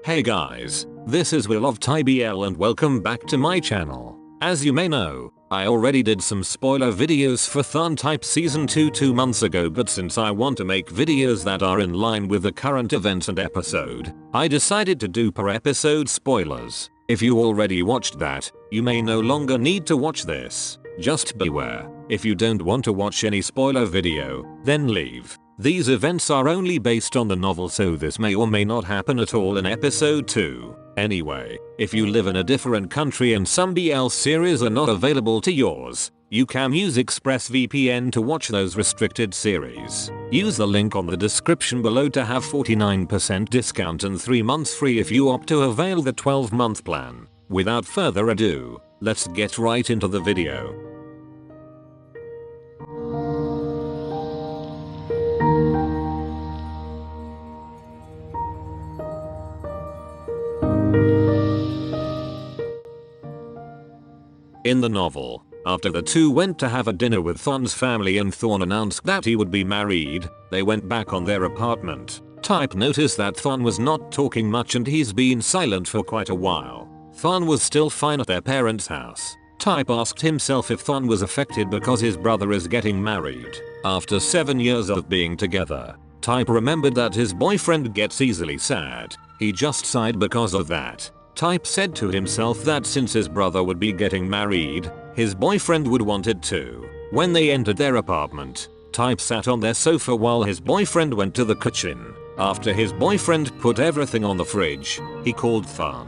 Hey guys, this is Will of TyBL and welcome back to my channel. As you may know, I already did some spoiler videos for TharnType Season 2 2 months ago, but since I want to make videos that are in line with the current events and episode, I decided to do per episode spoilers. If you already watched that, you may no longer need to watch this. Just beware, if you don't want to watch any spoiler video, then leave. These events are only based on the novel, so this may or may not happen at all in episode 2. Anyway, if you live in a different country and some BL series are not available to yours, you can use ExpressVPN to watch those restricted series. Use the link on the description below to have 49% discount and 3 months free if you opt to avail the 12-month plan. Without further ado, let's get right into the video. In the novel, after the two went to have a dinner with Tharn's family and Tharn announced that he would be married, they went back on their apartment. Type noticed that Tharn was not talking much and he's been silent for quite a while. Tharn was still fine at their parents' house. Type asked himself if Tharn was affected because his brother is getting married. After 7 years of being together, Type remembered that his boyfriend gets easily sad. He just sighed because of that. Type said to himself that since his brother would be getting married, his boyfriend would want it too. When they entered their apartment, Type sat on their sofa while his boyfriend went to the kitchen. After his boyfriend put everything on the fridge, he called Tharn.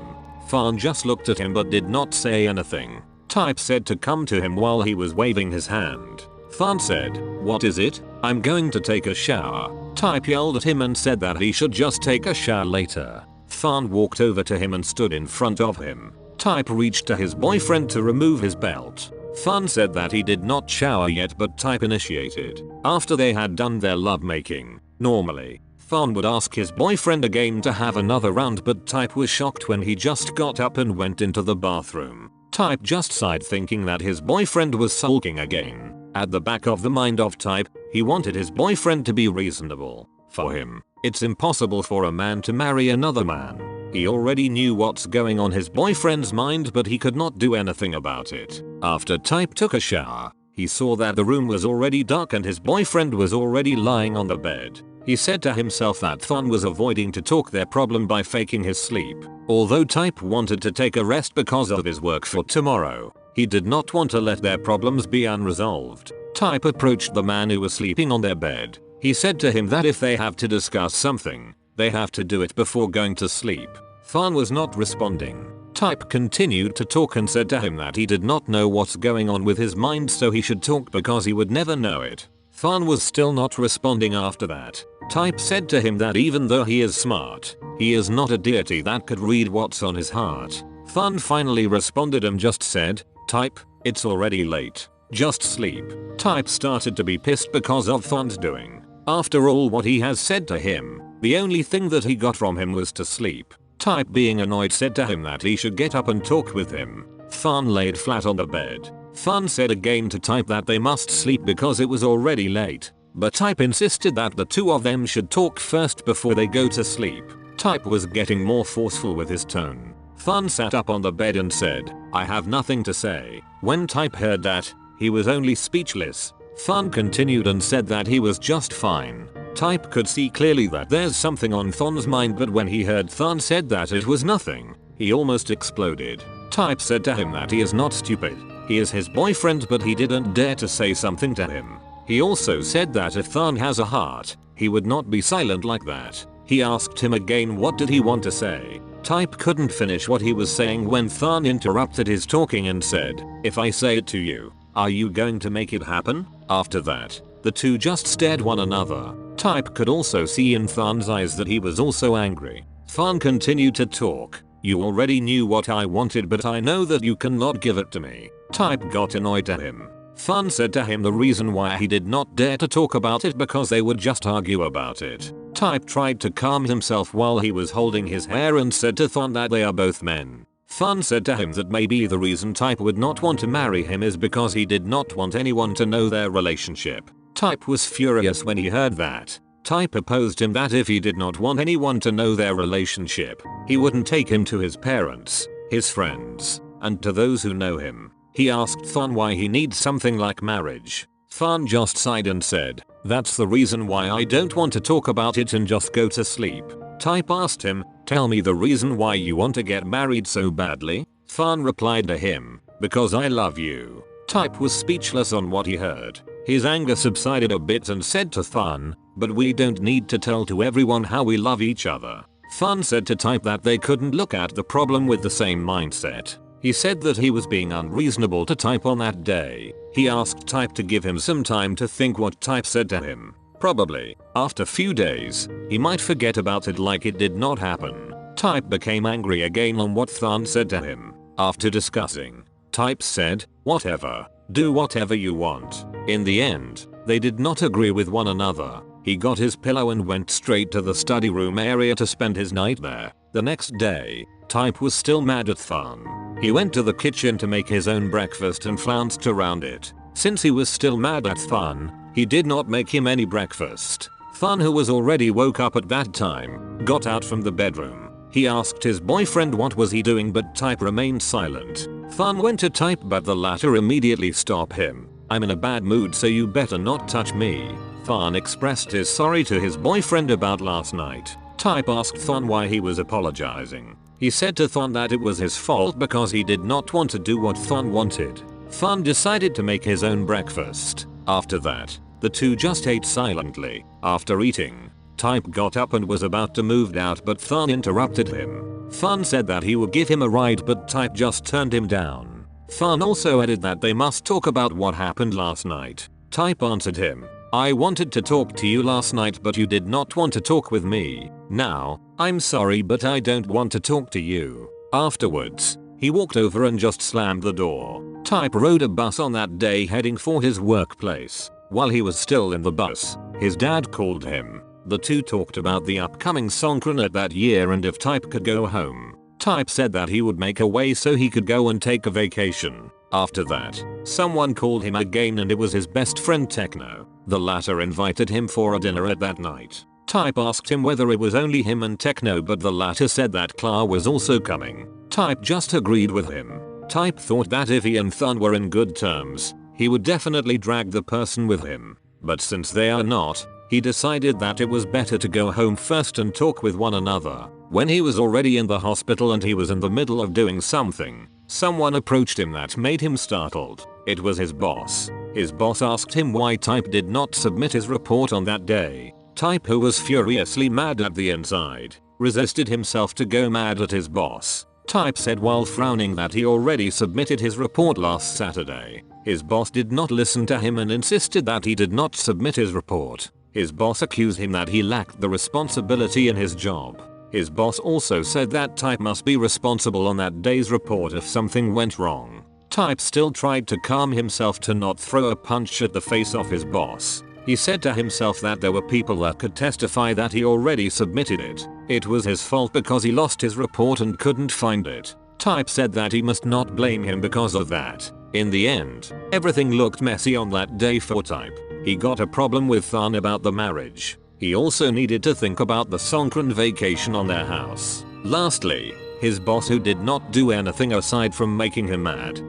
Tharn just looked at him but did not say anything. Type said to come to him while he was waving his hand. Tharn said, "What is it? I'm going to take a shower." Type yelled at him and said that he should just take a shower later. Tharn walked over to him and stood in front of him. Type reached to his boyfriend to remove his belt. Tharn said that he did not shower yet, but Type initiated. After they had done their lovemaking, normally, Tharn would ask his boyfriend again to have another round, but Type was shocked when he just got up and went into the bathroom. Type just sighed, thinking that his boyfriend was sulking again. At the back of the mind of Type, he wanted his boyfriend to be reasonable. For him, it's impossible for a man to marry another man. He already knew what's going on his boyfriend's mind, but he could not do anything about it. After Type took a shower, he saw that the room was already dark and his boyfriend was already lying on the bed. He said to himself that Tharn was avoiding to talk their problem by faking his sleep. Although Type wanted to take a rest because of his work for tomorrow, he did not want to let their problems be unresolved. Type approached the man who was sleeping on their bed. He said to him that if they have to discuss something, they have to do it before going to sleep. Tharn was not responding. Type continued to talk and said to him that he did not know what's going on with his mind, so he should talk because he would never know it. Tharn was still not responding after that. Type said to him that even though he is smart, he is not a deity that could read what's on his heart. Tharn finally responded and just said, "Type, it's already late. Just sleep." Type started to be pissed because of Tharn's doing. After all what he has said to him, the only thing that he got from him was to sleep. Type, being annoyed, said to him that he should get up and talk with him. Tharn laid flat on the bed. Tharn said again to Type that they must sleep because it was already late. But Type insisted that the two of them should talk first before they go to sleep. Type was getting more forceful with his tone. Tharn sat up on the bed and said, "I have nothing to say." When Type heard that, he was only speechless. Tharn continued and said that he was just fine. Type could see clearly that there's something on Tharn's mind, but when he heard Tharn said that it was nothing, he almost exploded. Type said to him that he is not stupid. He is his boyfriend, but he didn't dare to say something to him. He also said that if Tharn has a heart, he would not be silent like that. He asked him again what did he want to say. Type couldn't finish what he was saying when Tharn interrupted his talking and said, "If I say it to you, are you going to make it happen?" After that, the two just stared one another. Type could also see in Tharn's eyes that he was also angry. Tharn continued to talk. "You already knew what I wanted, but I know that you cannot give it to me." Type got annoyed at him. Tharn said to him the reason why he did not dare to talk about it because they would just argue about it. Type tried to calm himself while he was holding his hair and said to Tharn that they are both men. Tharn said to him that maybe the reason Type would not want to marry him is because he did not want anyone to know their relationship. Type was furious when he heard that. Type opposed him that if he did not want anyone to know their relationship, he wouldn't take him to his parents, his friends, and to those who know him. He asked Tharn why he needs something like marriage. Tharn just sighed and said, "That's the reason why I don't want to talk about it and just go to sleep." Type asked him, "Tell me the reason why you want to get married so badly?" Tharn replied to him, "Because I love you." Type was speechless on what he heard. His anger subsided a bit and said to Tharn, "But we don't need to tell to everyone how we love each other." Tharn said to Type that they couldn't look at the problem with the same mindset. He said that he was being unreasonable to Type on that day. He asked Type to give him some time to think what Type said to him. Probably, after few days, he might forget about it like it did not happen. Type became angry again on what Tharn said to him. After discussing, Type said, "Whatever, do whatever you want." In the end, they did not agree with one another. He got his pillow and went straight to the study room area to spend his night there. The next day, Type was still mad at Tharn. He went to the kitchen to make his own breakfast and flounced around it. Since he was still mad at Tharn, he did not make him any breakfast. Tharn, who was already woke up at that time, got out from the bedroom. He asked his boyfriend what was he doing, but Type remained silent. Tharn went to Type, but the latter immediately stopped him. "I'm in a bad mood, so you better not touch me." Tharn expressed his sorry to his boyfriend about last night. Type asked Tharn why he was apologizing. He said to Tharn that it was his fault because he did not want to do what Tharn wanted. Tharn decided to make his own breakfast. After that, the two just ate silently. After eating, Type got up and was about to move out, but Tharn interrupted him. Tharn said that he would give him a ride, but Type just turned him down. Tharn also added that they must talk about what happened last night. Type answered him, "I wanted to talk to you last night, but you did not want to talk with me. Now, I'm sorry, but I don't want to talk to you." Afterwards, he walked over and just slammed the door. Type rode a bus on that day heading for his workplace. While he was still in the bus, his dad called him. The two talked about the upcoming Songkran that year and if Type could go home. Type said that he would make a way so he could go and take a vacation. After that, someone called him again and it was his best friend Techno. The latter invited him for a dinner at that night. Type asked him whether it was only him and Techno, but the latter said that Kla was also coming. Type just agreed with him. Type thought that if he and Tharn were in good terms, he would definitely drag the person with him. But since they are not, he decided that it was better to go home first and talk with one another. When he was already in the hospital and he was in the middle of doing something, someone approached him that made him startled. It was his boss. His boss asked him why Type did not submit his report on that day. Type, who was furiously mad at the inside, resisted himself to go mad at his boss. Type said while frowning that he already submitted his report last Saturday. His boss did not listen to him and insisted that he did not submit his report. His boss accused him that he lacked the responsibility in his job. His boss also said that Type must be responsible on that day's report if something went wrong. Type still tried to calm himself to not throw a punch at the face of his boss. He said to himself that there were people that could testify that he already submitted it. It was his fault because he lost his report and couldn't find it. Type said that he must not blame him because of that. In the end, everything looked messy on that day for Type. He got a problem with Tharn about the marriage. He also needed to think about the Songkran vacation on their house. Lastly, his boss, who did not do anything aside from making him mad.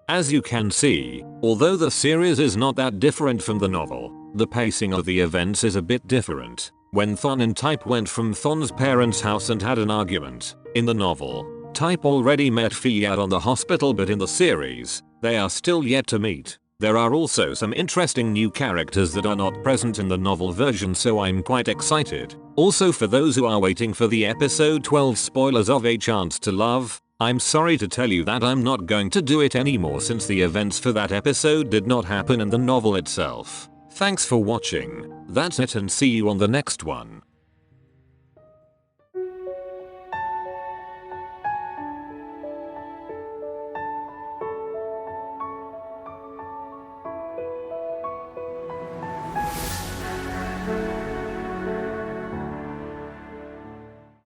As you can see, although the series is not that different from the novel, the pacing of the events is a bit different. When Tharn and Type went from Tharn's parents' house and had an argument, in the novel, Type already met Fiat on the hospital, but in the series, they are still yet to meet. There are also some interesting new characters that are not present in the novel version, so I'm quite excited. Also, for those who are waiting for the episode 12 spoilers of A Chance to Love, I'm sorry to tell you that I'm not going to do it anymore since the events for that episode did not happen in the novel itself. Thanks for watching. That's it, and see you on the next one.